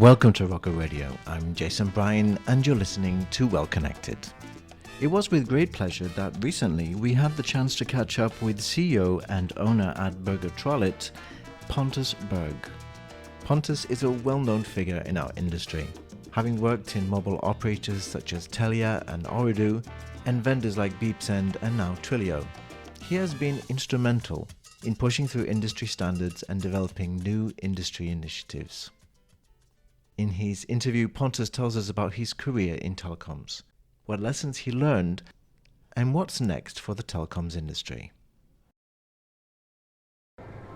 Welcome to Rocker Radio. I'm Jason Bryan and you're listening to Well Connected. It was with great pleasure that recently we had the chance to catch up with CEO and owner at Bergatrollet, Pontus Berg. Pontus is a well-known figure in our industry, having worked in mobile operators such as Telia and Ooredoo and vendors like Beepsend and now Twilio. He has been instrumental in pushing through industry standards and developing new industry initiatives. In his interview, Pontus tells us about his career in telecoms, what lessons he learned, and what's next for the telecoms industry.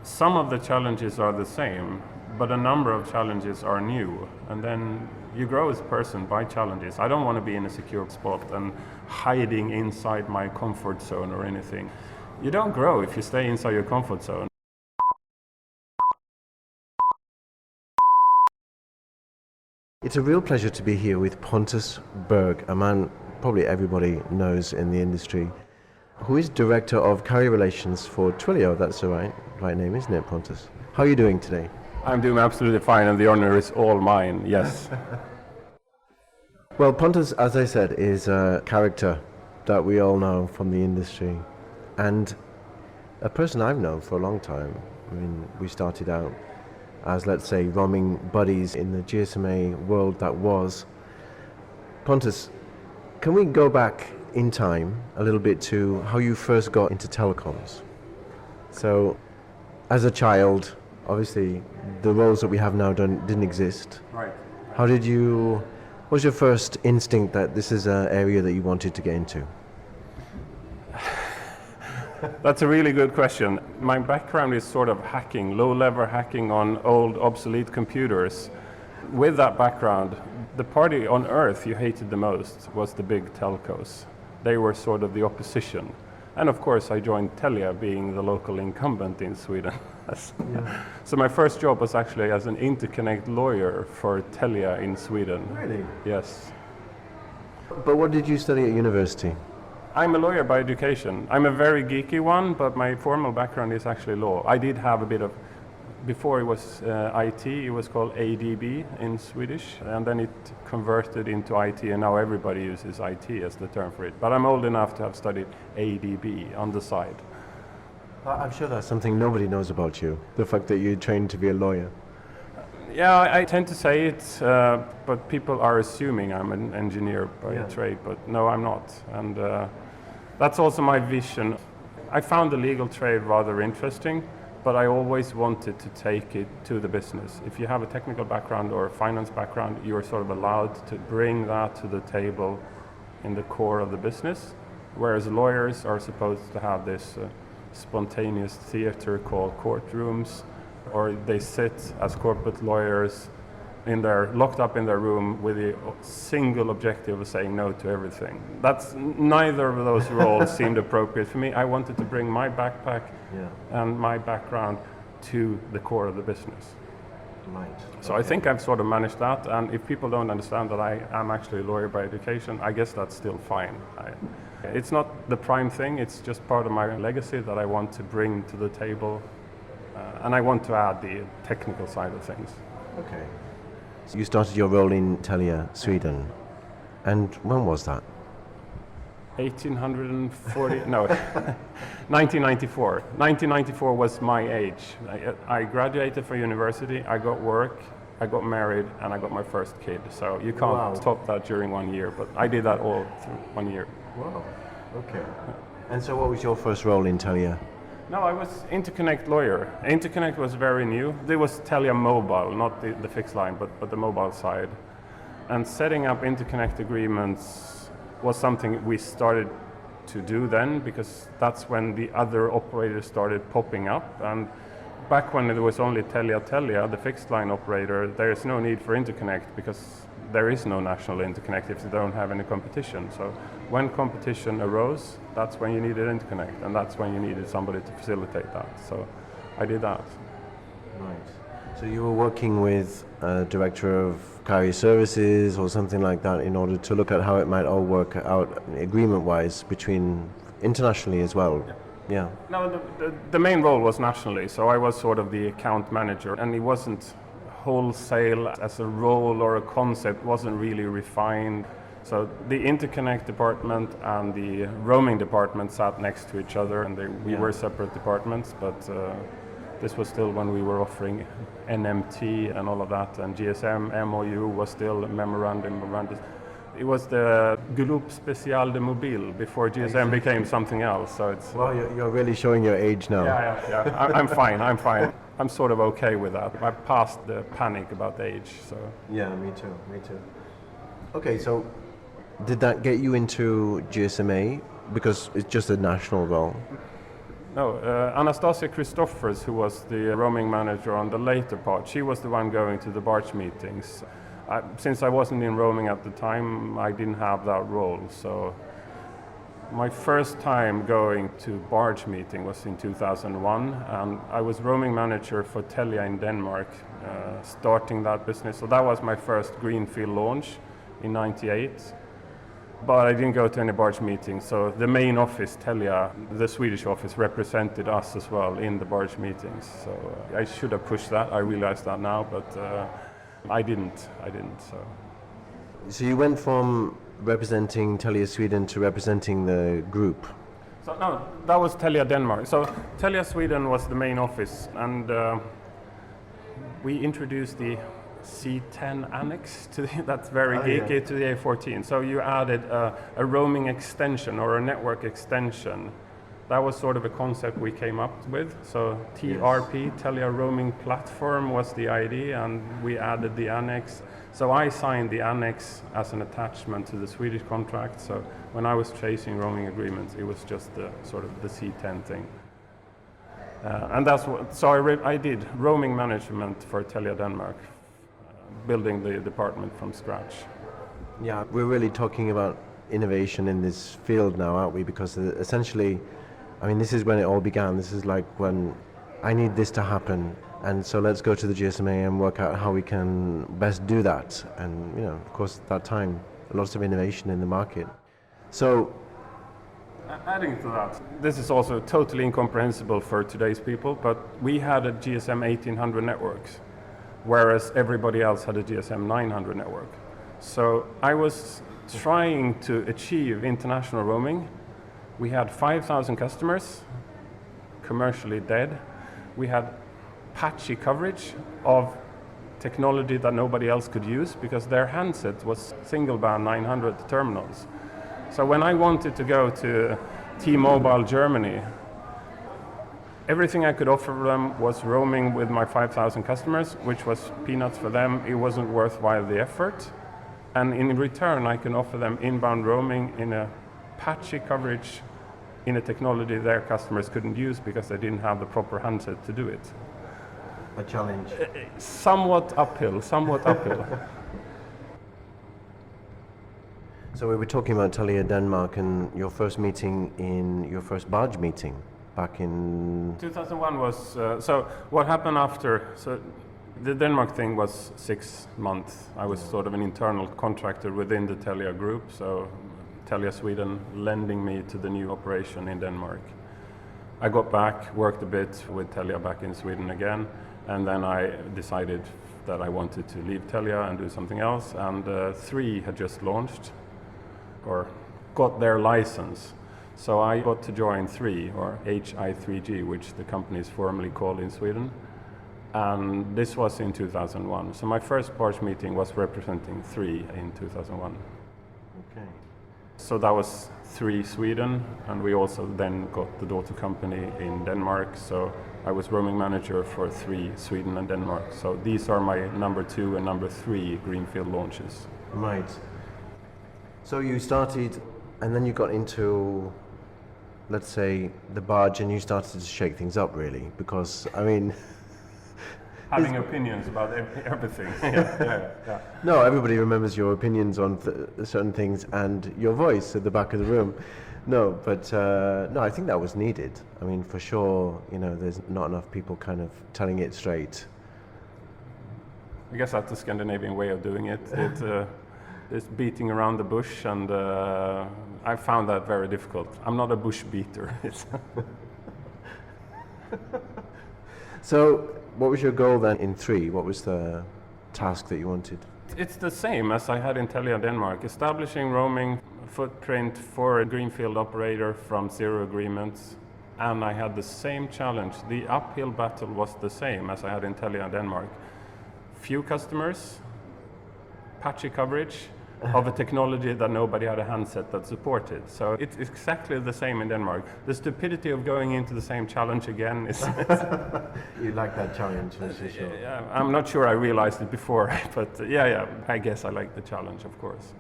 Some of the challenges are the same, but a number of challenges are new, and then you grow as a person by challenges. I don't want to be in a secure spot and hiding inside my comfort zone or anything. You don't grow if you stay inside your comfort zone. It's a real pleasure to be here with Pontus Berg, a man probably everybody knows in the industry, who is Director of Carrier Relations for Twilio. That's the right name, isn't it, Pontus? How are you doing today? I'm doing absolutely fine, and the honor is all mine, yes. Well, Pontus, as I said, is a character that we all know from the industry, and a person I've known for a long time. I mean, we started out as, let's say, roaming buddies in the GSMA world that was. Pontus, can we go back in time a little bit to how you first got into telecoms? So, as a child, obviously, the roles that we have now didn't exist. Right. What was your first instinct that this is an area that you wanted to get into? That's a really good question. My background is sort of hacking, low-level hacking on old, obsolete computers. With that background, the party on earth you hated the most was the big telcos. They were sort of the opposition. And of course, I joined Telia, being the local incumbent in Sweden. Yeah. So my first job was actually as an interconnect lawyer for Telia in Sweden. Really? Yes. But what did you study at university? I'm a lawyer by education. I'm a very geeky one, but my formal background is actually law. I did have a bit of, before it was IT, it was called ADB in Swedish, and then it converted into IT, and now everybody uses IT as the term for it. But I'm old enough to have studied ADB on the side. I'm sure that's something nobody knows about you, the fact that you trained to be a lawyer. Yeah, I tend to say it, but people are assuming I'm an engineer by trade, but no, I'm not. And that's also my vision. I found the legal trade rather interesting, but I always wanted to take it to the business. If you have a technical background or a finance background, you're sort of allowed to bring that to the table in the core of the business, whereas lawyers are supposed to have this spontaneous theater called courtrooms, or they sit as corporate lawyers locked up in their room with the single objective of saying no to everything. Neither of those roles seemed appropriate for me. I wanted to bring my backpack and my background to the core of the business. Right. So I think I've sort of managed that, and if people don't understand that I am actually a lawyer by education, I guess that's still fine. It's not the prime thing, it's just part of my legacy that I want to bring to the table, and I want to add the technical side of things. Okay. So you started your role in Telia, Sweden, and when was that? 1994. 1994 was my age. I graduated from university, I got work, I got married, and I got my first kid. So you can't top that during 1 year, but I did that all through 1 year. Wow, okay. And so what was your first role in Telia? No, I was interconnect lawyer. Interconnect was very new. There was Telia Mobile, not the fixed line, but the mobile side. And setting up interconnect agreements was something we started to do then, because that's when the other operators started popping up. And back when there was only Telia, the fixed line operator, there is no need for interconnect because there is no national interconnect if they don't have any competition. So when competition arose, that's when you needed interconnect, and that's when you needed somebody to facilitate that. So I did that. Right. So you were working with a director of carrier services or something like that in order to look at how it might all work out agreement-wise between internationally as well. Yeah. No, the main role was nationally, so I was sort of the account manager, and it wasn't wholesale as a role or a concept wasn't really refined. So the interconnect department and the roaming department sat next to each other, and we were separate departments, but this was still when we were offering NMT and all of that, and GSM, MOU was still a memorandum of understanding. It was the Groupe Spécial de Mobile before GSM became something else. So it's well, you're really showing your age now. Yeah. I'm fine. I'm sort of okay with that. I passed the panic about age. So yeah, me too. Okay, so did that get you into GSMA because it's just a national role? No, Anastasia Christoffers, who was the roaming manager on the later part, she was the one going to the barge meetings. Since I wasn't in roaming at the time, I didn't have that role. So my first time going to barge meeting was in 2001, and I was roaming manager for Telia in Denmark, starting that business. So that was my first greenfield launch in '98. But I didn't go to any barge meetings. So the main office, Telia, the Swedish office, represented us as well in the barge meetings. So I should have pushed that. I realize that now, but I didn't. So you went from representing Telia Sweden to representing the group? So no, that was Telia Denmark. So Telia Sweden was the main office, and we introduced the C10 annex to that's very geeky to the A14. So you added a roaming extension or a network extension. That was sort of a concept we came up with. So TRP, Telia Roaming Platform, was the idea, and we added the annex. So I signed the annex as an attachment to the Swedish contract. So when I was chasing roaming agreements, it was just the sort of the C10 thing. And that's what. So I did roaming management for Telia Denmark, building the department from scratch. Yeah, we're really talking about innovation in this field now, aren't we? Because essentially, I mean, this is when it all began. This is like when I need this to happen, and so let's go to the GSMA and work out how we can best do that. And, you know, of course, at that time, lots of innovation in the market. So, adding to that, this is also totally incomprehensible for today's people, but we had a GSM 1800 networks, whereas everybody else had a GSM 900 network. So I was trying to achieve international roaming. We had 5,000 customers, commercially dead. We had patchy coverage of technology that nobody else could use because their handset was single band 900 terminals. So when I wanted to go to T-Mobile Germany, everything I could offer them was roaming with my 5,000 customers, which was peanuts for them. It wasn't worthwhile the effort. And in return, I can offer them inbound roaming in a patchy coverage in a technology their customers couldn't use because they didn't have the proper handset to do it. A challenge. Somewhat uphill. So we were talking about Telia Denmark and your first meeting in your first barge meeting back in 2001 was so what happened after. So the Denmark thing was 6 months. I was sort of an internal contractor within the Telia group, so Telia Sweden lending me to the new operation in Denmark. I got back, worked a bit with Telia back in Sweden again, and then I decided that I wanted to leave Telia and do something else, and 3 had just launched or got their license. So I got to join 3, or HI3G, which the company is formally called in Sweden. And this was in 2001. So my first barge meeting was representing 3 in 2001. Okay. So that was 3 Sweden, and we also then got the daughter company in Denmark. So I was roaming manager for 3 Sweden and Denmark. So these are my number 2 and number 3 greenfield launches. Right. So you started, and then you got into, let's say, the barge, and you started to shake things up, really, because, I mean... Having opinions about everything. Yeah. No, everybody remembers your opinions on certain things and your voice at the back of the room. No, but no, I think that was needed. I mean, for sure, you know, there's not enough people kind of telling it straight. I guess that's the Scandinavian way of doing it. It's beating around the bush, and I found that very difficult. I'm not a bush beater. So What was your goal then in 3? What was the task that you wanted? It's the same as I had in Telia Denmark, establishing roaming footprint for a greenfield operator from 0 agreements. And I had the same challenge. The uphill battle was the same as I had in Telia Denmark. Few customers, patchy coverage of a technology that nobody had a handset that supported. So it's exactly the same in Denmark. The stupidity of going into the same challenge again is... You like that challenge, for sure. Yeah, I'm not sure I realized it before, but yeah, I guess I like the challenge, of course.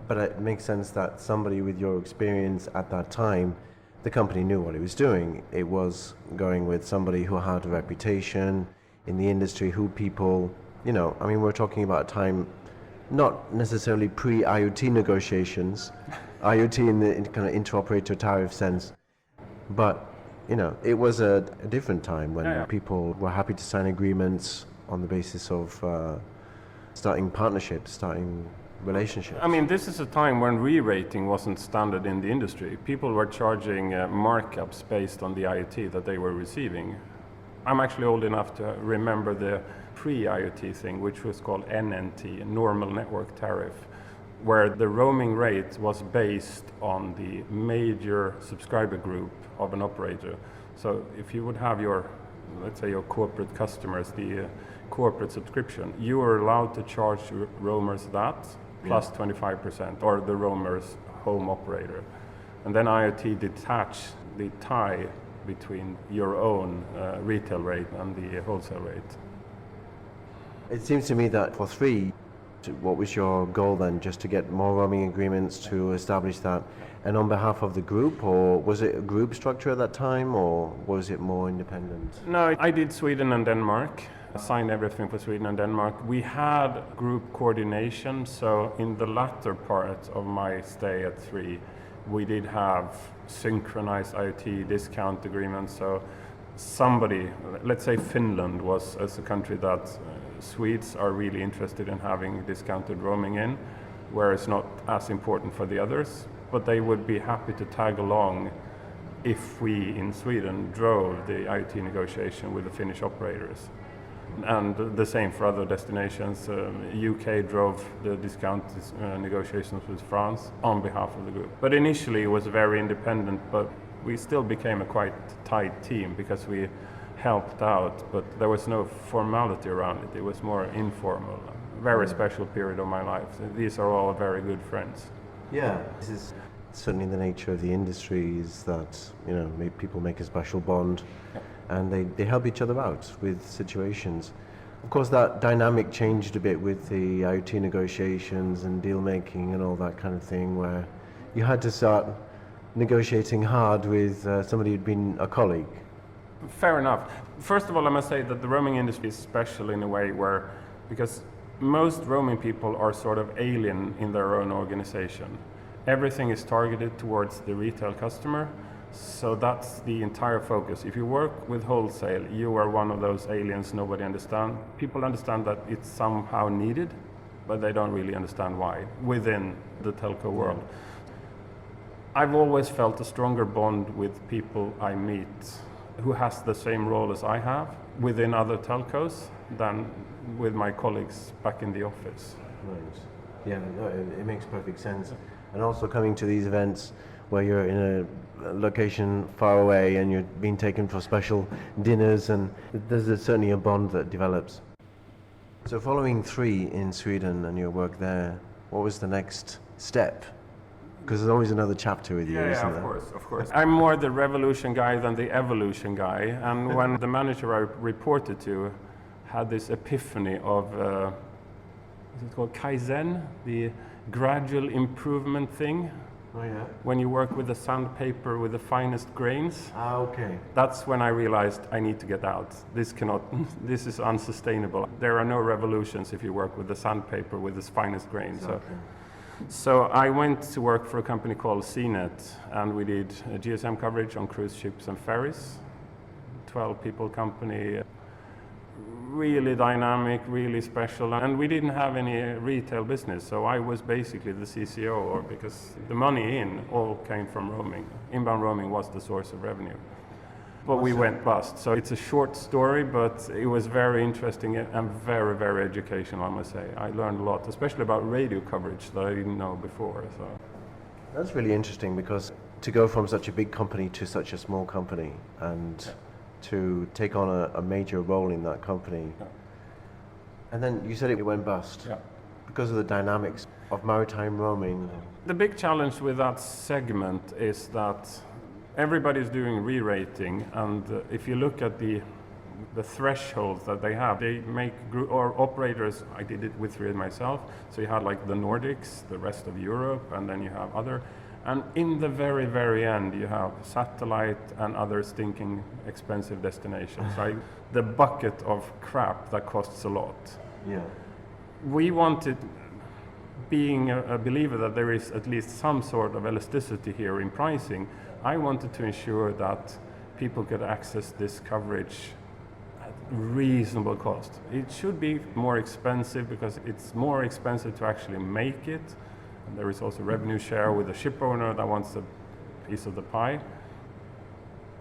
But it makes sense that somebody with your experience at that time, the company knew what it was doing. It was going with somebody who had a reputation in the industry, who people, we're talking about a time not necessarily pre-IoT negotiations, IoT in the kind of inter-operator tariff sense, but it was a different time when people were happy to sign agreements on the basis of starting partnerships, starting relationships. I mean, this is a time when re-rating wasn't standard in the industry. People were charging markups based on the IoT that they were receiving. I'm actually old enough to remember the pre-IoT thing, which was called NNT, Normal Network Tariff, where the roaming rate was based on the major subscriber group of an operator. So if you would have let's say your corporate customers, the corporate subscription, you were allowed to charge roamers that plus 25%, or the roamer's home operator. And then IoT detached the tie between your own retail rate and the wholesale rate. It seems to me that for 3, what was your goal then? Just to get more roaming agreements to establish that? And on behalf of the group, or was it a group structure at that time, or was it more independent? No, I did Sweden and Denmark. I signed everything for Sweden and Denmark. We had group coordination, so in the latter part of my stay at 3, we did have synchronized IoT discount agreements. So somebody, let's say Finland was as a country that Swedes are really interested in having discounted roaming in, where it's not as important for the others, but they would be happy to tag along if we in Sweden drove the IoT negotiation with the Finnish operators. And the same for other destinations. UK drove the discount negotiations with France on behalf of the group. But initially it was very independent, but we still became a quite tight team because we helped out, but there was no formality around it. It was more informal. Very special period of my life. These are all very good friends. Yeah, this is certainly the nature of the industry, is that people make a special bond. Yeah. And they help each other out with situations. Of course, that dynamic changed a bit with the IoT negotiations and deal making and all that kind of thing, where you had to start negotiating hard with somebody who'd been a colleague. Fair enough. First of all, I must say that the roaming industry is special in a way where, because most roaming people are sort of alien in their own organization. Everything is targeted towards the retail customer. So that's the entire focus. If you work with wholesale, you are one of those aliens nobody understands. People understand that it's somehow needed, but they don't really understand why within the telco world. I've always felt a stronger bond with people I meet who has the same role as I have within other telcos than with my colleagues back in the office. Right. Yeah, no, it makes perfect sense. And also coming to these events where you're in a location far away and you're being taken for special dinners, and there's certainly a bond that develops. So following 3 in Sweden and your work there, what was the next step? Because there's always another chapter with you, isn't there? Yeah, of course. I'm more the revolution guy than the evolution guy. And when the manager I reported to had this epiphany of, is it called Kaizen? The gradual improvement thing. Oh, yeah. When you work with the sandpaper with the finest grains. Ah, okay. That's when I realized I need to get out. This is unsustainable. There are no revolutions if you work with the sandpaper with its finest grains. Exactly. So I went to work for a company called CNET, and we did GSM coverage on cruise ships and ferries. 12-people company, really dynamic, really special, and we didn't have any retail business, so I was basically the CCO, because the money in all came from roaming. Inbound roaming was the source of revenue. but we went bust. So it's a short story, but it was very interesting and very, very educational, I must say. I learned a lot, especially about radio coverage that I didn't know before. So that's really interesting, because to go from such a big company to such a small company and to take on a major role in that company. Yeah. And then you said it went bust because of the dynamics of maritime roaming. The big challenge with that segment is that everybody's doing re-rating, and if you look at the thresholds that they have, they make or operators. I did it with three myself. So you had like the Nordics, the rest of Europe, and then you have other. And in the very, very end, you have satellite and other stinking expensive destinations. Right? The bucket of crap that costs a lot. Yeah. We wanted, being a believer that there is at least some sort of elasticity here in pricing, I wanted to ensure that people could access this coverage at reasonable cost. It should be more expensive because it's more expensive to actually make it. And there is also revenue share with the ship owner that wants a piece of the pie.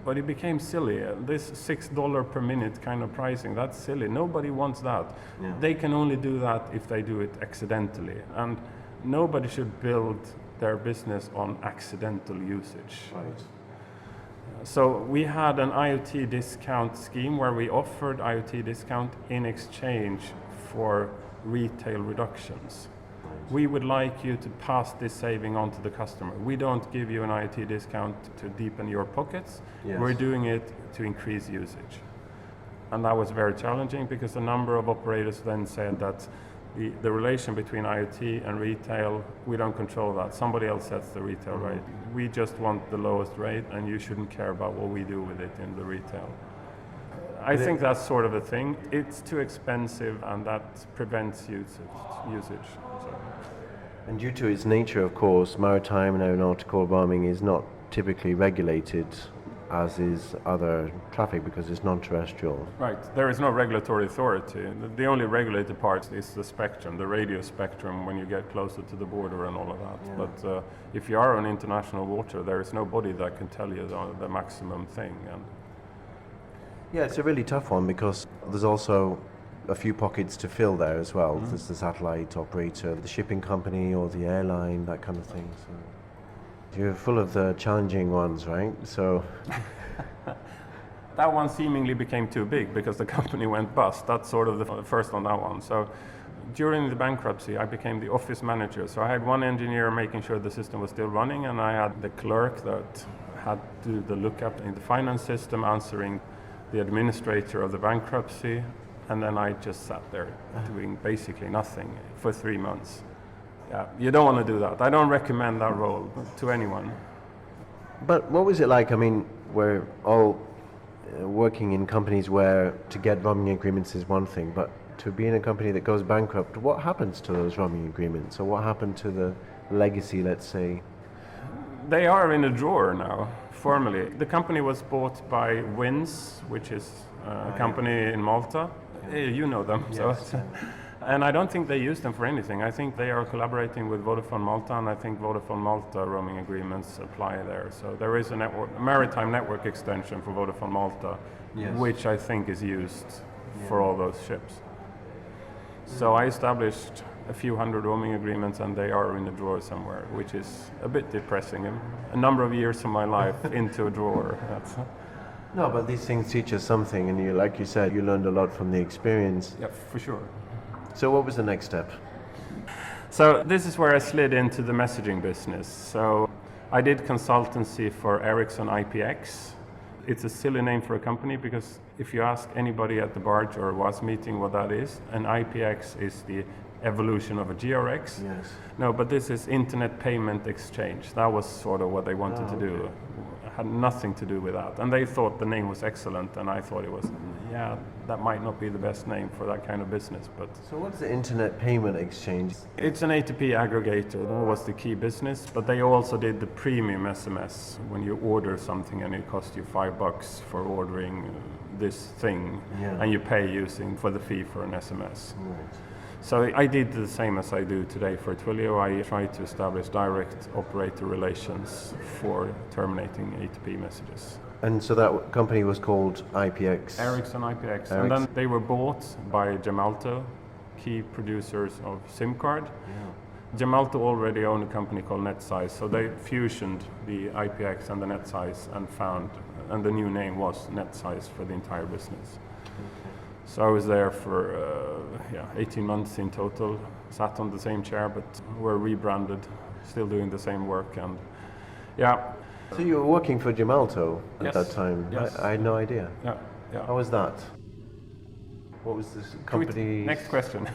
But it became silly. This $6 per minute kind of pricing, that's silly. Nobody wants that. Yeah. They can only do that if they do it accidentally. And nobody should build their business on accidental usage. Right. So we had an IoT discount scheme where we offered IoT discount in exchange for retail reductions. We would like you to pass this saving on to the customer. We don't give you an IoT discount to deepen your pockets. Yes. We're doing it to increase usage. And that was very challenging because a number of operators then said that the relation between IoT and retail, we don't control that. Somebody else sets the retail rate. We just want the lowest rate, and you shouldn't care about what we do with it in the retail. I think that's sort of a thing. It's too expensive, and that prevents usage. So. And due to its nature, of course, maritime and aeronautical roaming is not typically regulated, as is other traffic, because it's non-terrestrial. Right, there is no regulatory authority. The only regulated part is the spectrum, the radio spectrum, when you get closer to the border and all of that. Yeah. But if you are on international water, there is nobody that can tell you the maximum thing. And yeah, it's a really tough one, because there's also a few pockets to fill there as well. Mm-hmm. There's the satellite operator, the shipping company, or the airline, that kind of thing. So you're full of the challenging ones, right? So that one seemingly became too big because the company went bust. That's sort of the first on that one. So during the bankruptcy, I became the office manager. So I had one engineer making sure the system was still running, and I had the clerk that had to do the lookup in the finance system, answering the administrator of the bankruptcy, and then I just sat there doing basically nothing for 3 months. Yeah, you don't want to do that. I don't recommend that role to anyone. But what was it like? I mean, we're all working in companies where to get roaming agreements is one thing, but to be in a company that goes bankrupt, what happens to those roaming agreements? Or what happened to the legacy, let's say? They are in a drawer now, formally. The company was bought by Wins, which is a company in Malta. You know them. Yes. So. And I don't think they use them for anything. I think they are collaborating with Vodafone Malta, and I think Vodafone Malta roaming agreements apply there. So there is a maritime network extension for Vodafone Malta, yes, which I think is used for all those ships. So I established a few hundred roaming agreements, and they are in a drawer somewhere, which is a bit depressing. A number of years of my life into a drawer. No, but these things teach us something, and you, like you said, you learned a lot from the experience. Yeah, for sure. So what was the next step? So this is where I slid into the messaging business. So I did consultancy for Ericsson IPX. It's a silly name for a company, because if you ask anybody at the Berg or WAS meeting what that is, an IPX is the evolution of a GRX. Yes. No, but this is Internet Payment Exchange. That was sort of what they wanted to do. It had nothing to do with that. And they thought the name was excellent, and I thought it was, yeah, that might not be the best name for that kind of business. But So what's the Internet Payment Exchange? it's an A2P aggregator. That was the key business, but they also did the premium SMS when you order something and it costs you $5 for ordering this thing, and you pay using for the fee for an SMS. Right. So I did the same as I do today for Twilio. I tried to establish direct operator relations for terminating A2P messages. And so that company was called IPX? Ericsson IPX. And then they were bought by Gemalto, key producers of SIM card. Yeah. Gemalto already owned a company called NetSize, so they fusioned the IPX and the NetSize and the new name was NetSize for the entire business. Okay. So I was there for 18 months in total, sat on the same chair, but we're rebranded, still doing the same work, and yeah. So you were working for Gemalto at Yes. that time? Yes. I had no idea. Yeah, yeah. How was that? What was this company? Next question.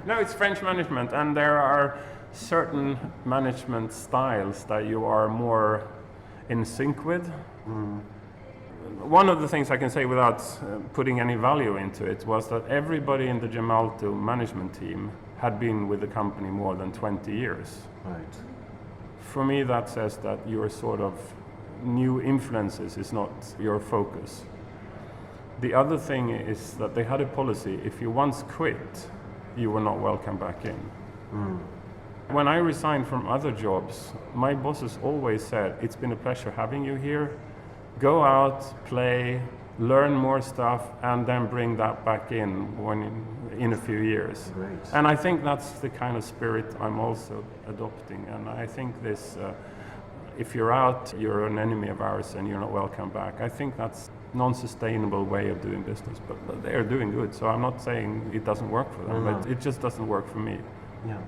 No, it's French management, and there are certain management styles that you are more in sync with. One of the things I can say without putting any value into it was that everybody in the Gemalto management team had been with the company more than 20 years. Right. For me, that says that your sort of new influences is not your focus. The other thing is that they had a policy, if you once quit, you were not welcome back in. When I resigned from other jobs, my bosses always said, it's been a pleasure having you here. Go out, play, learn more stuff, and then bring that back in in a few years. Great. And I think that's the kind of spirit I'm also adopting. And I think this, if you're out, you're an enemy of ours and you're not welcome back. I think that's non-sustainable way of doing business, but they're doing good. So I'm not saying it doesn't work for them, but it just doesn't work for me. Yeah.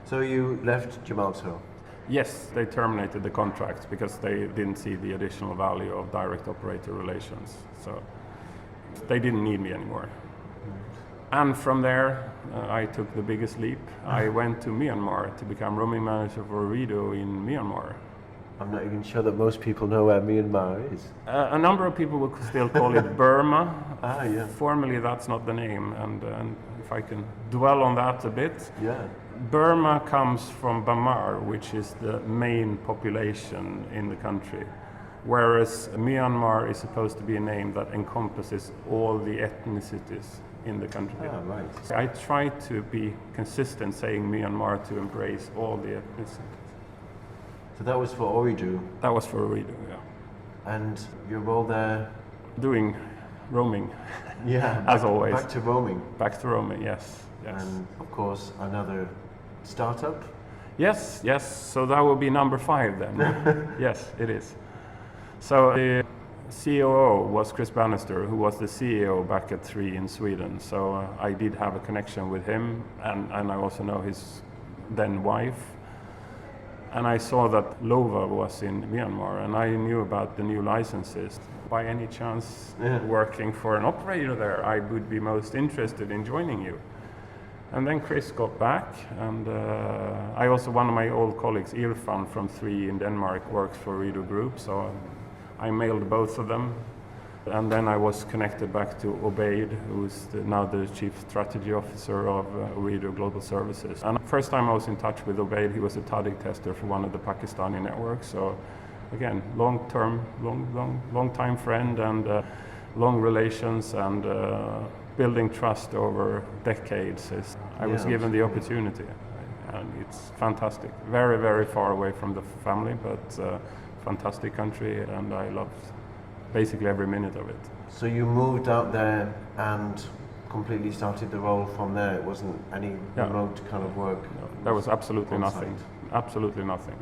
So you left Gemalto? Yes, they terminated the contract because they didn't see the additional value of direct operator relations. So they didn't need me anymore. And from there, I took the biggest leap. I went to Myanmar to become roaming manager for Ooredoo in Myanmar. I'm not even sure that most people know where Myanmar is. A number of people would still call it Burma. Yeah. Formally, that's not the name. And if I can dwell on that a bit. Yeah. Burma comes from Bamar, which is the main population in the country, whereas Myanmar is supposed to be a name that encompasses all the ethnicities in the country. Ah, right. I try to be consistent saying Myanmar to embrace all the ethnicities. So that was for Ooredoo. That was for Ooredoo, yeah. And your role there? Doing roaming, Yeah. as always. Back to roaming. Back to roaming, yes. Yes. And of course, another startup? Yes, yes. So that will be number 5 then. Yes, it is. So the COO was Chris Bannister, who was the CEO back at 3 in Sweden. So I did have a connection with him, and I also know his then wife. And I saw that Lova was in Myanmar, and I knew about the new licenses. By any chance, working for an operator there, I would be most interested in joining you. And then Chris got back, and I also, one of my old colleagues, Irfan from 3 in Denmark, works for Ooredoo Group, so I mailed both of them. And then I was connected back to Obaid, who's now the Chief Strategy Officer of Ooredoo Global Services. And first time I was in touch with Obaid, he was a Tadic tester for one of the Pakistani networks. So again, long time friend, and long relations, and building trust over decades. I was given the opportunity, and it's fantastic. Very, very far away from the family, but fantastic country, and I loved basically every minute of it. So you moved out there and completely started the role from there. It wasn't any remote kind of work? No, there was absolutely nothing. On-site. Absolutely nothing.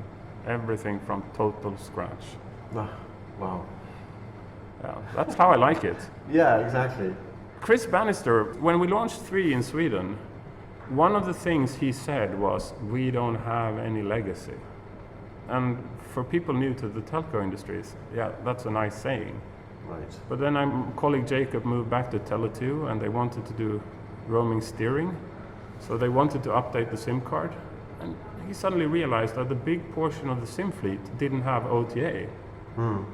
Everything from total scratch. Wow. Yeah, that's how I like it. Yeah, exactly. Chris Bannister, when we launched 3 in Sweden, one of the things he said was, we don't have any legacy. And for people new to the telco industries, yeah, that's a nice saying. Right. But then my colleague Jacob moved back to Tele2, and they wanted to do roaming steering. So they wanted to update the SIM card. And he suddenly realized that the big portion of the SIM fleet didn't have OTA.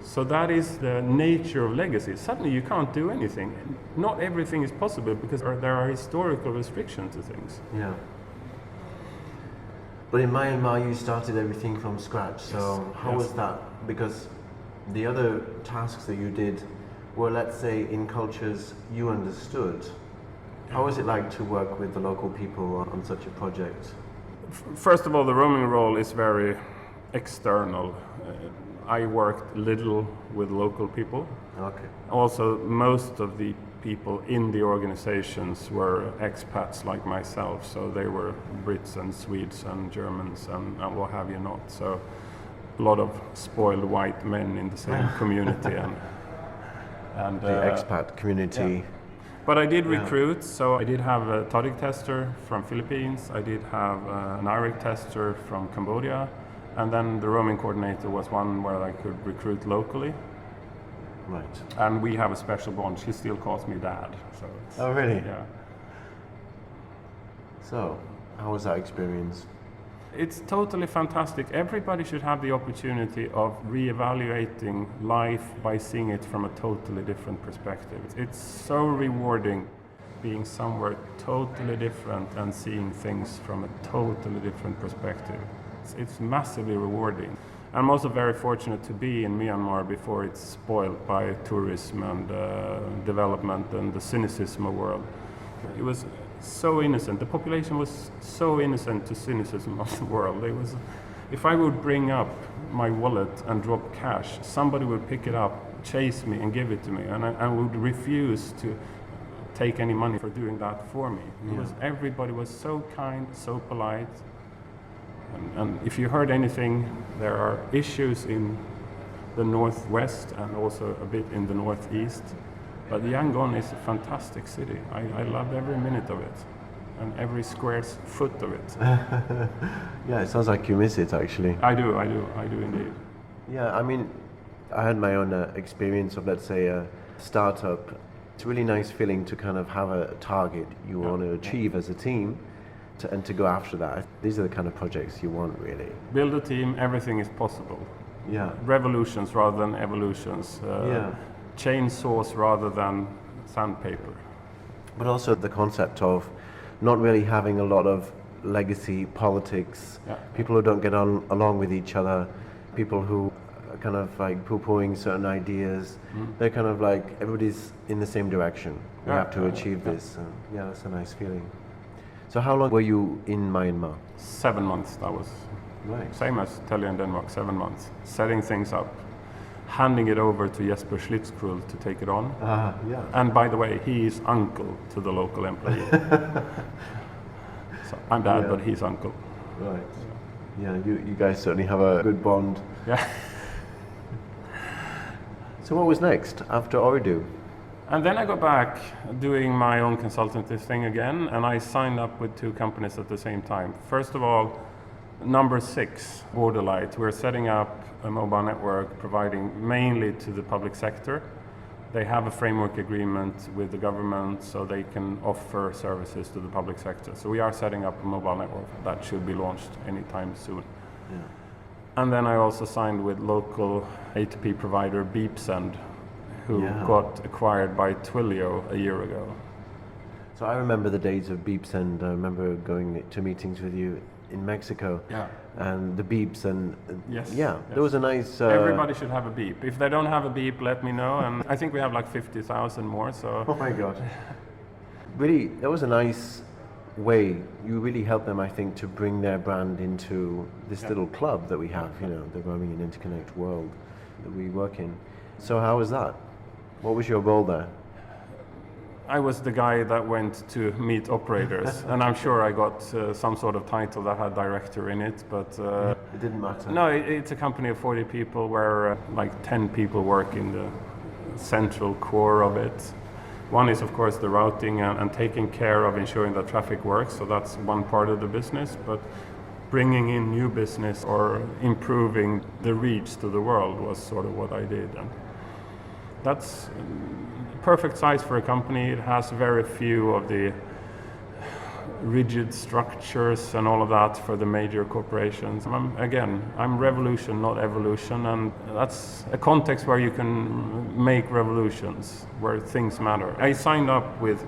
So that is the nature of legacy. Suddenly you can't do anything. Not everything is possible because there are historical restrictions to things. Yeah. But in Myanmar you started everything from scratch, so how was that? Because the other tasks that you did were, let's say, in cultures you understood. How was it like to work with the local people on such a project? First of all, the roaming role is very external. I worked little with local people. Okay. Also, most of the people in the organizations were expats like myself, so they were Brits and Swedes and Germans and what have you not. So a lot of spoiled white men in the same community. And The expat community. Yeah. But I did recruit, so I did have a Tajik tester from Philippines, I did have an Irish tester from Cambodia, and then the roaming coordinator was one where I could recruit locally. Right. And we have a special bond. She still calls me dad. So Oh, really? Yeah. So, how was that experience? It's totally fantastic. Everybody should have the opportunity of reevaluating life by seeing it from a totally different perspective. It's so rewarding being somewhere totally different and seeing things from a totally different perspective. It's massively rewarding. I'm also very fortunate to be in Myanmar before it's spoiled by tourism and development and the cynicism of the world. It was so innocent. The population was so innocent to cynicism of the world. It was, if I would bring up my wallet and drop cash, somebody would pick it up, chase me and give it to me, and I would refuse to take any money for doing that for me. Everybody was so kind, so polite. And if you heard anything, there are issues in the northwest and also a bit in the northeast. But Yangon is a fantastic city. I loved every minute of it and every square foot of it. Yeah, it sounds like you miss it actually. I do indeed. Yeah, I mean, I had my own experience of, let's say, a startup. It's a really nice feeling to kind of have a target you want to achieve as a team. And to go after that. These are the kind of projects you want, really. Build a team, everything is possible. Yeah. Revolutions rather than evolutions. Chainsaws rather than sandpaper. But also the concept of not really having a lot of legacy politics, people who don't get on along with each other, people who are kind of like poo-pooing certain ideas. They're kind of like, everybody's in the same direction. We have to achieve this. Yeah, that's a nice feeling. So how long were you in Myanmar? 7 months, that was. Right. Same as Telia in Denmark, 7 months. Setting things up, handing it over to Jesper Schlitzkrull to take it on. Yeah. And by the way, he is uncle to the local employee. So I'm dad, but he's uncle. Right. Yeah, you guys certainly have a good bond. Yeah. So what was next after Ooredoo? And then I got back doing my own consultancy thing again, and I signed up with 2 companies at the same time. First of all, number 6, Borderlight. We're setting up a mobile network providing mainly to the public sector. They have a framework agreement with the government so they can offer services to the public sector. So we are setting up a mobile network that should be launched anytime soon. Yeah. And then I also signed with local A2P provider Beepsend, who got acquired by Twilio a year ago. So I remember the days of Beepsend. I remember going to meetings with you in Mexico. Yeah. And the beeps and yes, there was a nice. Everybody should have a beep. If they don't have a beep, let me know. And I think we have like 50,000 more. So. Oh my God. Really, that was a nice way. You really helped them, I think, to bring their brand into this little club that we have. You know, the roaming and interconnect world that we work in. So how was that? What was your role there? I was the guy that went to meet operators, and I'm sure I got some sort of title that had director in it, but... it didn't matter? No, it's a company of 40 people where like 10 people work in the central core of it. One is, of course, the routing and taking care of ensuring that traffic works, so that's one part of the business, but bringing in new business or improving the reach to the world was sort of what I did. And that's perfect size for a company. It has very few of the rigid structures and all of that for the major corporations. I'm revolution, not evolution, and that's a context where you can make revolutions, where things matter. I signed up with,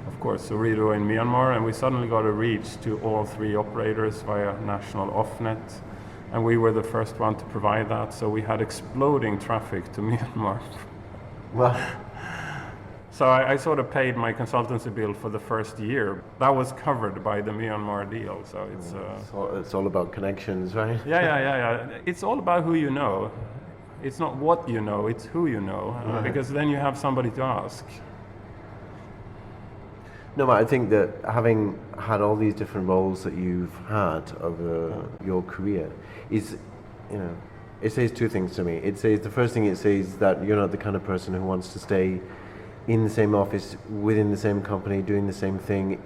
of course, Ooredoo in Myanmar, and we suddenly got a reach to all 3 operators via national off-net, and we were the first one to provide that, so we had exploding traffic to Myanmar. Well, so I sort of paid my consultancy bill for the first year. That was covered by the Myanmar deal. So it's it's all about connections, right? Yeah. It's all about who you know. It's not what you know, it's who you know, because then you have somebody to ask. No, but I think that having had all these different roles that you've had over your career is, it says two things to me. It says, the first thing it says that you're not the kind of person who wants to stay in the same office, within the same company, doing the same thing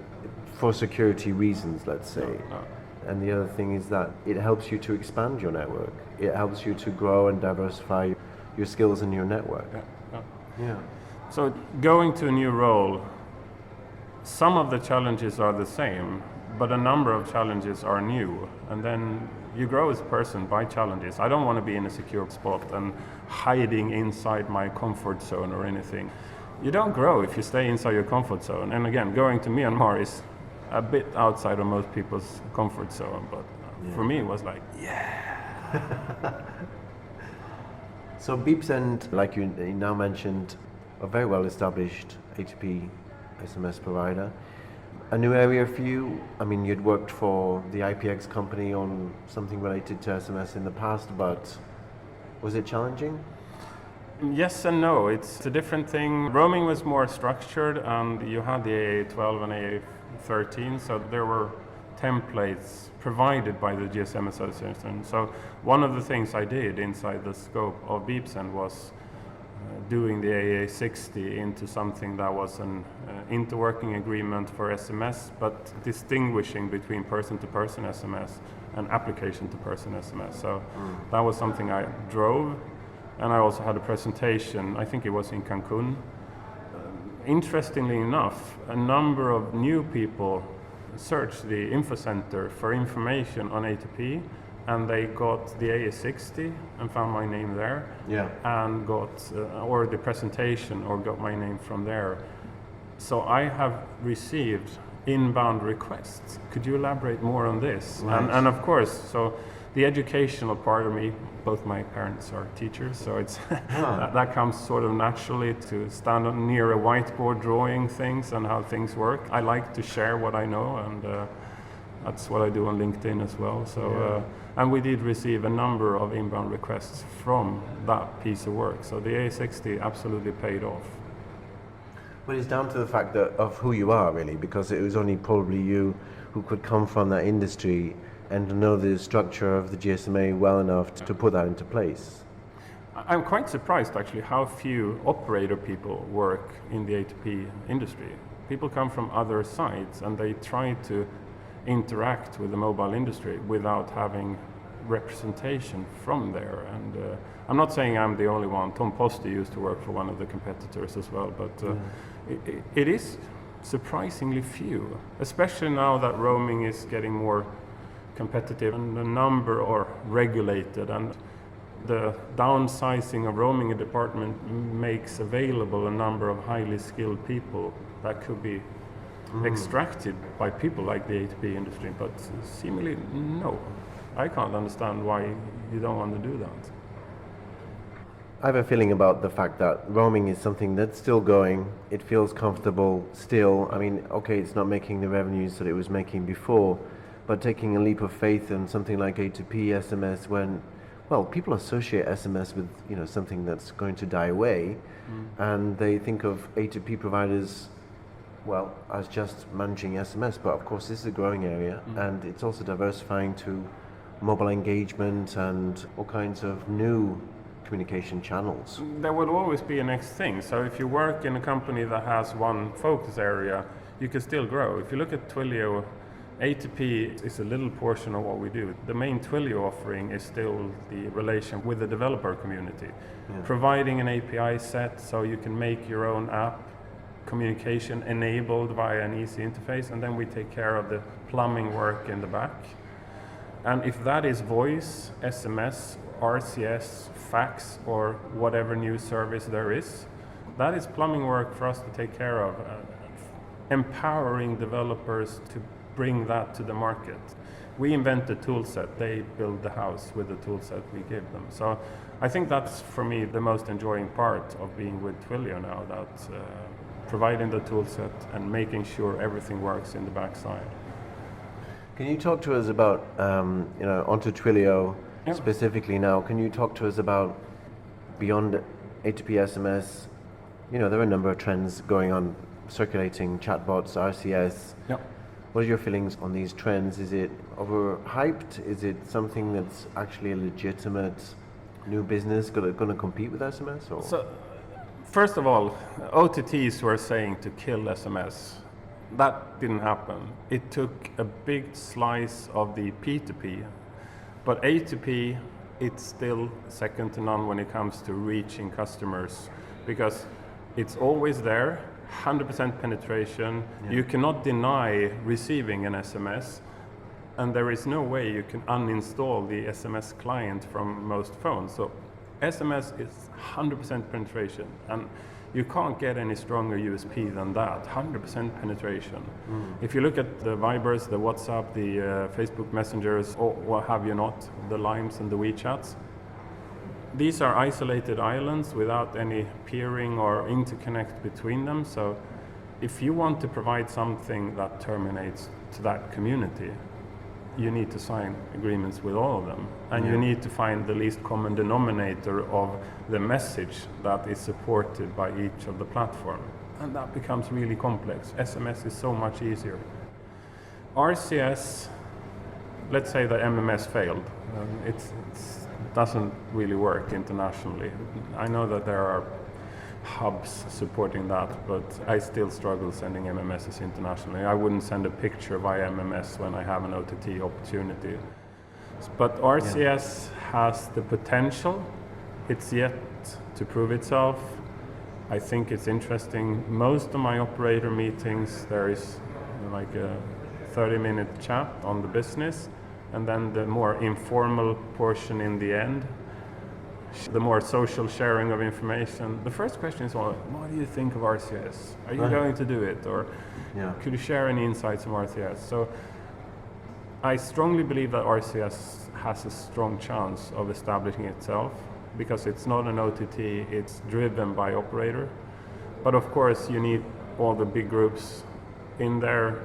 for security reasons, let's say. No. And the other thing is that it helps you to expand your network. It helps you to grow and diversify your skills in your network. Yeah. So going to a new role, some of the challenges are the same, but a number of challenges are new. And then you grow as a person by challenges. I don't want to be in a secure spot and hiding inside my comfort zone or anything. You don't grow if you stay inside your comfort zone. And again, going to Myanmar is a bit outside of most people's comfort zone, but for me it was like, So Beepsend, like you now mentioned, a very well established A2P SMS provider. A new area for you? I mean, you'd worked for the IPX company on something related to SMS in the past, but was it challenging? yes and no. It's a different thing. Roaming was more structured, and you had the AA12 and AA13, so there were templates provided by the GSM Association. So one of the things I did inside the scope of Beepsend was doing the AA60 into something that was an interworking agreement for SMS, but distinguishing between person-to-person SMS and application-to-person SMS. So that was something I drove, and I also had a presentation, I think it was in Cancun. Interestingly enough, a number of new people searched the info center for information on A2P, and they got the AA60 and found my name there, and got or the presentation or got my name from there. So I have received inbound requests. Could you elaborate more on this? Right. And of course, so the educational part of me, both my parents are teachers, so it's that comes sort of naturally to stand near a whiteboard drawing things and how things work. I like to share what I know, and that's what I do on LinkedIn as well. So, and we did receive a number of inbound requests from that piece of work. So the A60 absolutely paid off. But it's down to the fact that of who you are, really, because it was only probably you who could come from that industry and know the structure of the GSMA well enough to put that into place. I'm quite surprised actually how few operator people work in the A2P industry. People come from other sites and they try to interact with the mobile industry without having representation from there. And I'm not saying I'm the only one. Tom Posti used to work for one of the competitors as well, but it is surprisingly few, especially now that roaming is getting more competitive and the number are regulated, and the downsizing of roaming department makes available a number of highly skilled people that could be extracted by people like the A2P industry, but seemingly no. I can't understand why you don't want to do that. I have a feeling about the fact that roaming is something that's still going. It feels comfortable still. I mean, okay, it's not making the revenues that it was making before, but taking a leap of faith in something like A2P SMS when, well, people associate SMS with, something that's going to die away, and they think of A2P providers, well, as just managing SMS, but of course this is a growing area, and it's also diversifying to mobile engagement and all kinds of new communication channels. There will always be a next thing. So if you work in a company that has one focus area, you can still grow. If you look at Twilio, A2P is a little portion of what we do. The main Twilio offering is still the relation with the developer community, providing an API set so you can make your own app, communication enabled via an easy interface, and then we take care of the plumbing work in the back. And if that is voice, SMS, RCS, fax, or whatever new service there is, that is plumbing work for us to take care of, empowering developers to bring that to the market. We invent the tool set, they build the house with the tool set we give them. So I think that's for me the most enjoying part of being with Twilio now, that providing the tool set and making sure everything works in the backside. Can you talk to us about, onto Twilio specifically now, can you talk to us about beyond A2P SMS, there are a number of trends going on, circulating chatbots, RCS. Yep. What are your feelings on these trends? Is it overhyped? Is it something that's actually a legitimate new business going to compete with SMS? Or? So, first of all, OTTs were saying to kill SMS. That didn't happen. It took a big slice of the P2P, but A2P, it's still second to none when it comes to reaching customers, because it's always there, 100% penetration. Yeah. You cannot deny receiving an SMS, and there is no way you can uninstall the SMS client from most phones. So SMS is 100% penetration, and you can't get any stronger USP than that, 100% penetration. If you look at the Vibers, the WhatsApp, the Facebook Messengers, or what have you not, the Limes and the WeChats, these are isolated islands without any peering or interconnect between them. So if you want to provide something that terminates to that community, you need to sign agreements with all of them. And you need to find the least common denominator of the message that is supported by each of the platform. And that becomes really complex. SMS is so much easier. RCS, let's say the MMS failed. It doesn't really work internationally. I know that there are hubs supporting that, but I still struggle sending MMSs internationally. I wouldn't send a picture via MMS when I have an OTT opportunity. But RCS has the potential. It's yet to prove itself. I think it's interesting. Most of my operator meetings, there is like a 30-minute chat on the business, and then the more informal portion in the end, the more social sharing of information. The first question is, well, what do you think of RCS? Are you going to do it? Or could you share any insights from RCS? So I strongly believe that RCS has a strong chance of establishing itself, because it's not an OTT, it's driven by operator. But of course you need all the big groups in there.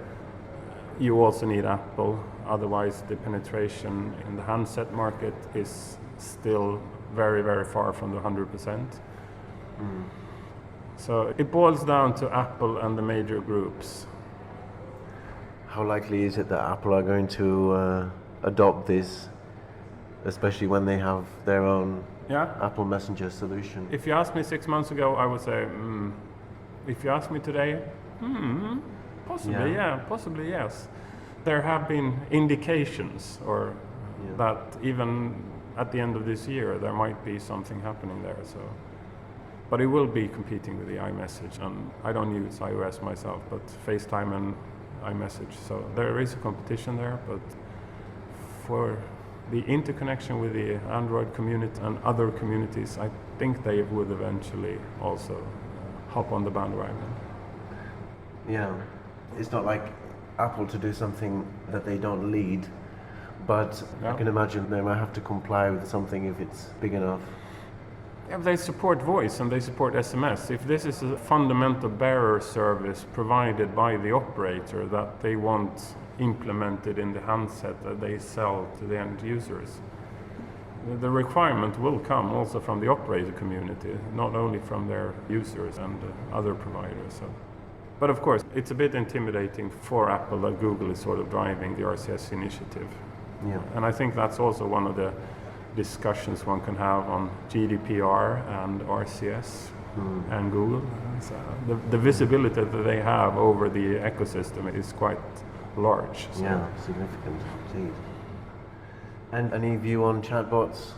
You also need Apple, otherwise the penetration in the handset market is still very, very far from the 100%. So it boils down to Apple and the major groups. How likely is it that Apple are going to adopt this, especially when they have their own Apple Messenger solution? If you asked me 6 months ago, I would say, if you ask me today, possibly, possibly yes. There have been indications, or that even at the end of this year, there might be something happening there. So, but it will be competing with the iMessage, and I don't use iOS myself, but FaceTime and iMessage. So there is a competition there, but for the interconnection with the Android community and other communities, I think they would eventually also hop on the bandwagon. Yeah, it's not like Apple to do something that they don't lead. But I can imagine they might have to comply with something if it's big enough. Yeah, they support voice and they support SMS. If this is a fundamental bearer service provided by the operator that they want implemented in the handset that they sell to the end users, the requirement will come also from the operator community, not only from their users and other providers. So. But of course, it's a bit intimidating for Apple that Google is sort of driving the RCS initiative. Yeah. And I think that's also one of the discussions one can have on GDPR and RCS and Google. So the visibility that they have over the ecosystem is quite large. So. Yeah, significant indeed. And any view on chatbots?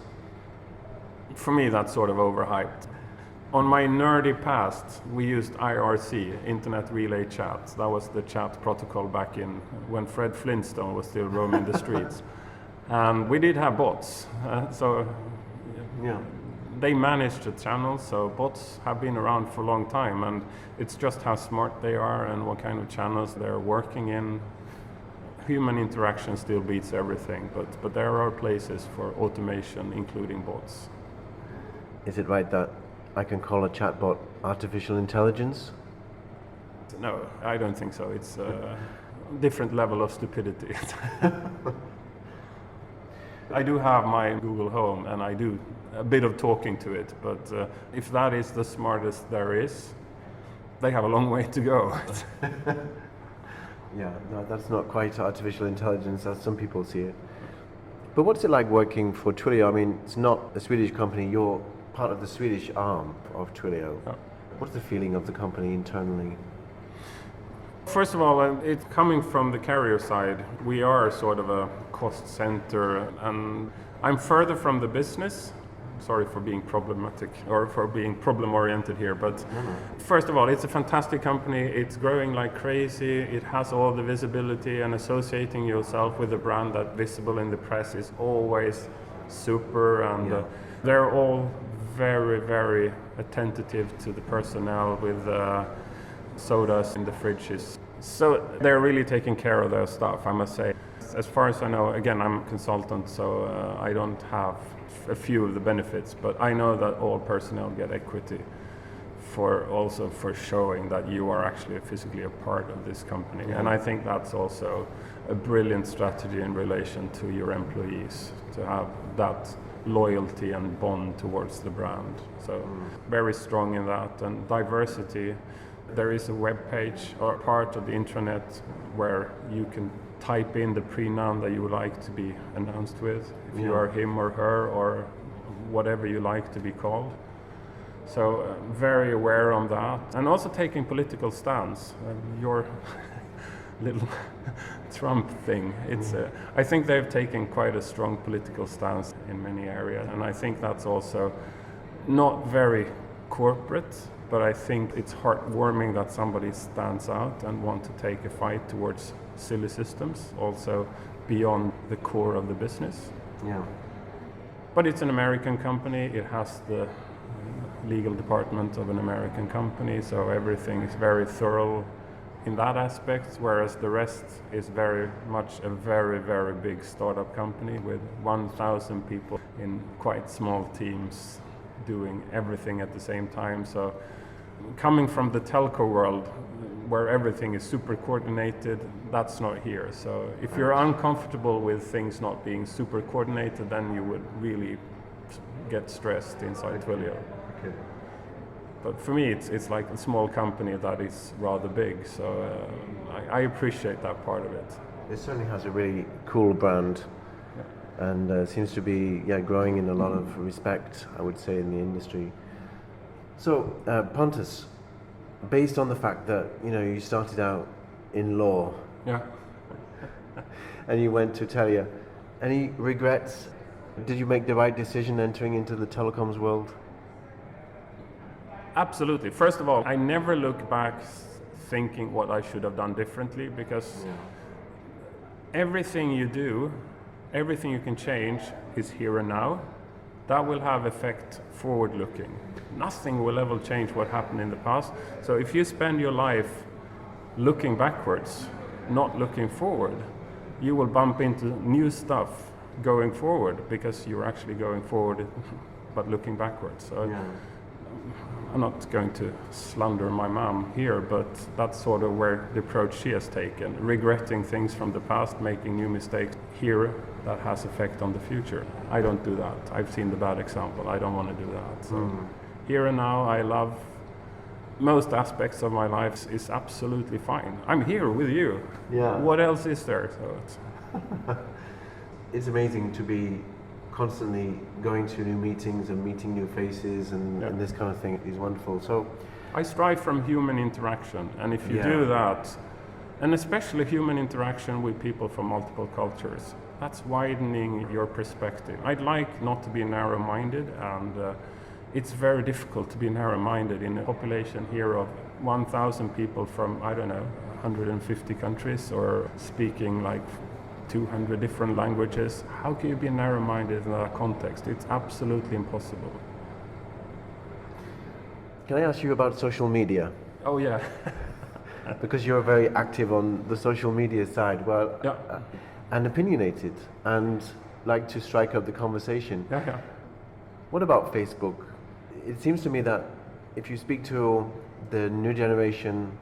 For me, that's sort of overhyped. On my nerdy past, we used IRC, Internet Relay Chat. That was the chat protocol back in when Fred Flintstone was still roaming the streets. And we did have bots. They managed the channel, so bots have been around for a long time, and it's just how smart they are and what kind of channels they're working in. Human interaction still beats everything, but there are places for automation, including bots. Is it right that I can call a chatbot artificial intelligence? No, I don't think so. It's a different level of stupidity. I do have my Google Home and I do a bit of talking to it, but if that is the smartest there is, they have a long way to go. Yeah, no, that's not quite artificial intelligence as some people see it. But what's it like working for Twilio? I mean, it's not a Swedish company, you're part of the Swedish arm of Twilio. Yeah. What's the feeling of the company internally? First of all, it's coming from the carrier side. We are sort of a cost center, and I'm further from the business. Sorry for being problematic or for being problem-oriented here, but first of all, it's a fantastic company. It's growing like crazy. It has all the visibility, and associating yourself with a brand that visible in the press is always super, and they're all very, very attentive to the personnel with sodas in the fridges. So they're really taking care of their staff, I must say. As far as I know, again, I'm a consultant, so I don't have a few of the benefits, but I know that all personnel get equity for showing that you are actually physically a part of this company. And I think that's also a brilliant strategy in relation to your employees, to have that loyalty and bond towards the brand. So very strong in that. And diversity, there is a web page or part of the intranet where you can type in the pronoun that you would like to be announced with, if you are him or her or whatever you like to be called. So very aware on that, and also taking political stance. Your little Trump thing, I think they've taken quite a strong political stance in many areas, and I think that's also not very corporate, but I think it's heartwarming that somebody stands out and want to take a fight towards silly systems, also beyond the core of the business. Yeah. But it's an American company, it has the legal department of an American company, so everything is very thorough in that aspect, whereas the rest is very much a very, very big startup company with 1,000 people in quite small teams doing everything at the same time. So coming from the telco world, where everything is super coordinated, that's not here. So if you're uncomfortable with things not being super coordinated, then you would really get stressed inside Twilio. Okay. But for me, it's like a small company that is rather big, so I appreciate that part of it. It certainly has a really cool brand, and seems to be growing in a lot of respect, I would say, in the industry. So, Pontus, based on the fact that you started out in law, and you went to Telia, any regrets? Did you make the right decision entering into the telecoms world? Absolutely. First of all, I never look back thinking what I should have done differently, because everything you do, everything you can change is here and now. That will have effect forward looking. Nothing will ever change what happened in the past. So if you spend your life looking backwards, not looking forward, you will bump into new stuff going forward, because you're actually going forward but looking backwards. So I'm not going to slander my mom here, but that's sort of where the approach she has taken, regretting things from the past, making new mistakes here that has effect on the future. I don't do that. I've seen the bad example. I don't want to do that. So here and now, I love most aspects of my life is absolutely fine. I'm here with you. Yeah. What else is there? So it's amazing to be constantly going to new meetings and meeting new faces, and this kind of thing is wonderful. So I strive from human interaction, and if you do that, and especially human interaction with people from multiple cultures, that's widening your perspective. I'd like not to be narrow-minded, and it's very difficult to be narrow-minded in a population here of 1,000 people from, 150 countries, or speaking like 200 different languages. How can you be narrow-minded in that context? It's absolutely impossible. Can I ask you about social media? Oh yeah. Because you're very active on the social media side, and opinionated, and like to strike up the conversation. What about Facebook? It seems to me that if you speak to the new generation,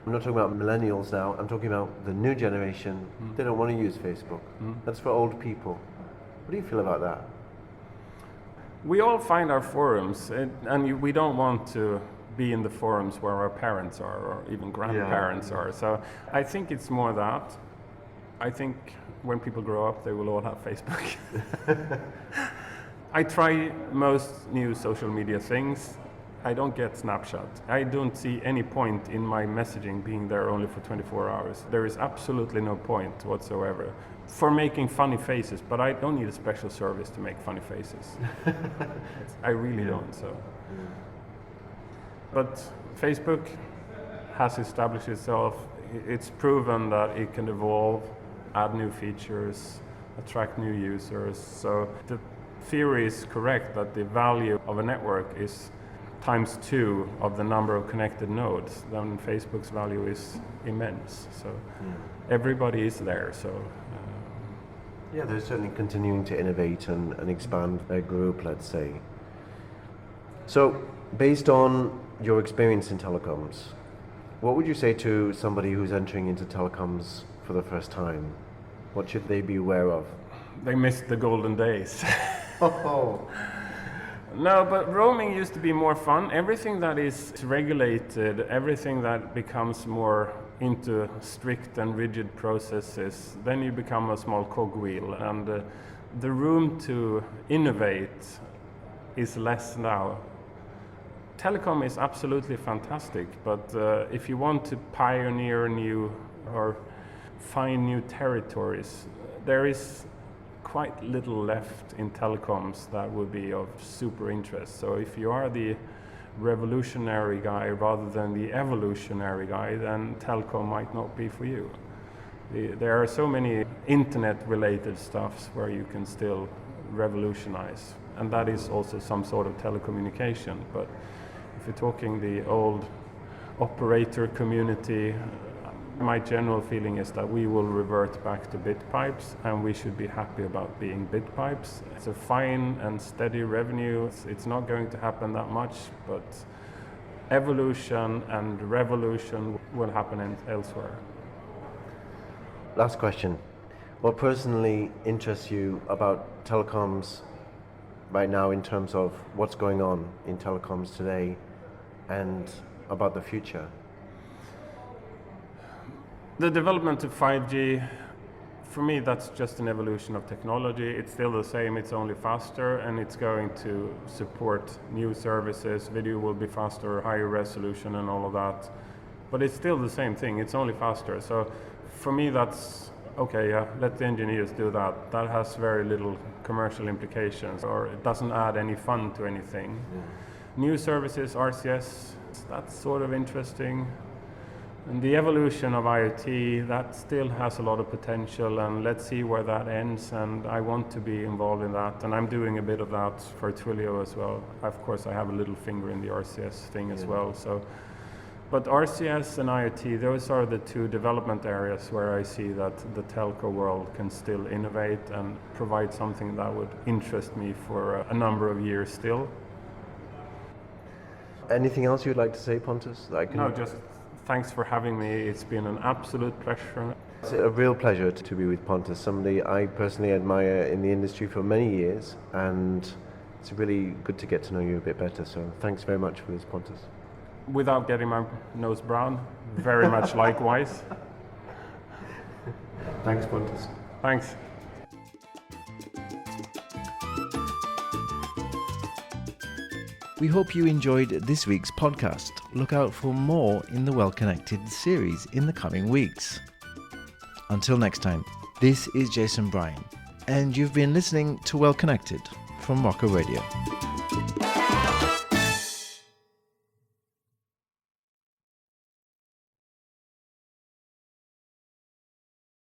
I'm not talking about millennials now, I'm talking about the new generation, they don't want to use Facebook. That's for old people. What do you feel about that? We all find our forums, and we don't want to be in the forums where our parents are, or even grandparents are. So I think it's more that. I think when people grow up, they will all have Facebook. I try most new social media things. I don't get Snapchat. I don't see any point in my messaging being there only for 24 hours. There is absolutely no point whatsoever for making funny faces, but I don't need a special service to make funny faces. I really don't. So, but Facebook has established itself. It's proven that it can evolve, add new features, attract new users. So the theory is correct that the value of a network is ×2 of the number of connected nodes. Then Facebook's value is immense. So everybody is there. So yeah, they're certainly continuing to innovate and expand their group, let's say. So based on your experience in telecoms, what would you say to somebody who's entering into telecoms for the first time? What should they be aware of? They missed the golden days. Oh. No, but roaming used to be more fun. Everything that is regulated, everything that becomes more into strict and rigid processes, then you become a small cogwheel, and the room to innovate is less now. Telecom is absolutely fantastic, but if you want to pioneer new or find new territories, there is quite little left in telecoms that would be of super interest. So if you are the revolutionary guy rather than the evolutionary guy, then telecom might not be for you. There are so many internet-related stuffs where you can still revolutionize, and that is also some sort of telecommunication. But if you're talking the old operator community, my general feeling is that we will revert back to bit pipes, and we should be happy about being bit pipes. It's a fine and steady revenue. It's not going to happen that much, but evolution and revolution will happen elsewhere. Last question. What personally interests you about telecoms right now in terms of what's going on in telecoms today and about the future? The development of 5G, for me, that's just an evolution of technology. It's still the same, it's only faster, and it's going to support new services. Video will be faster, higher resolution and all of that. But it's still the same thing, it's only faster. So for me, that's okay, yeah, let the engineers do that. That has very little commercial implications, or it doesn't add any fun to anything. New services, RCS, that's sort of interesting. And the evolution of IoT, that still has a lot of potential, and let's see where that ends, and I want to be involved in that, and I'm doing a bit of that for Twilio as well. Of course, I have a little finger in the RCS thing as well. So, but RCS and IoT, those are the two development areas where I see that the telco world can still innovate and provide something that would interest me for a number of years still. Anything else you'd like to say, Pontus? No, just thanks for having me. It's been an absolute pleasure. It's a real pleasure to be with Pontus, somebody I personally admire in the industry for many years, and it's really good to get to know you a bit better. So thanks very much for this, Pontus. Without getting my nose brown, very much likewise. Thanks, Pontus. Thanks. We hope you enjoyed this week's podcast. Look out for more in the Well Connected series in the coming weeks. Until next time, this is Jason Bryan, and you've been listening to Well Connected from Rocker Radio.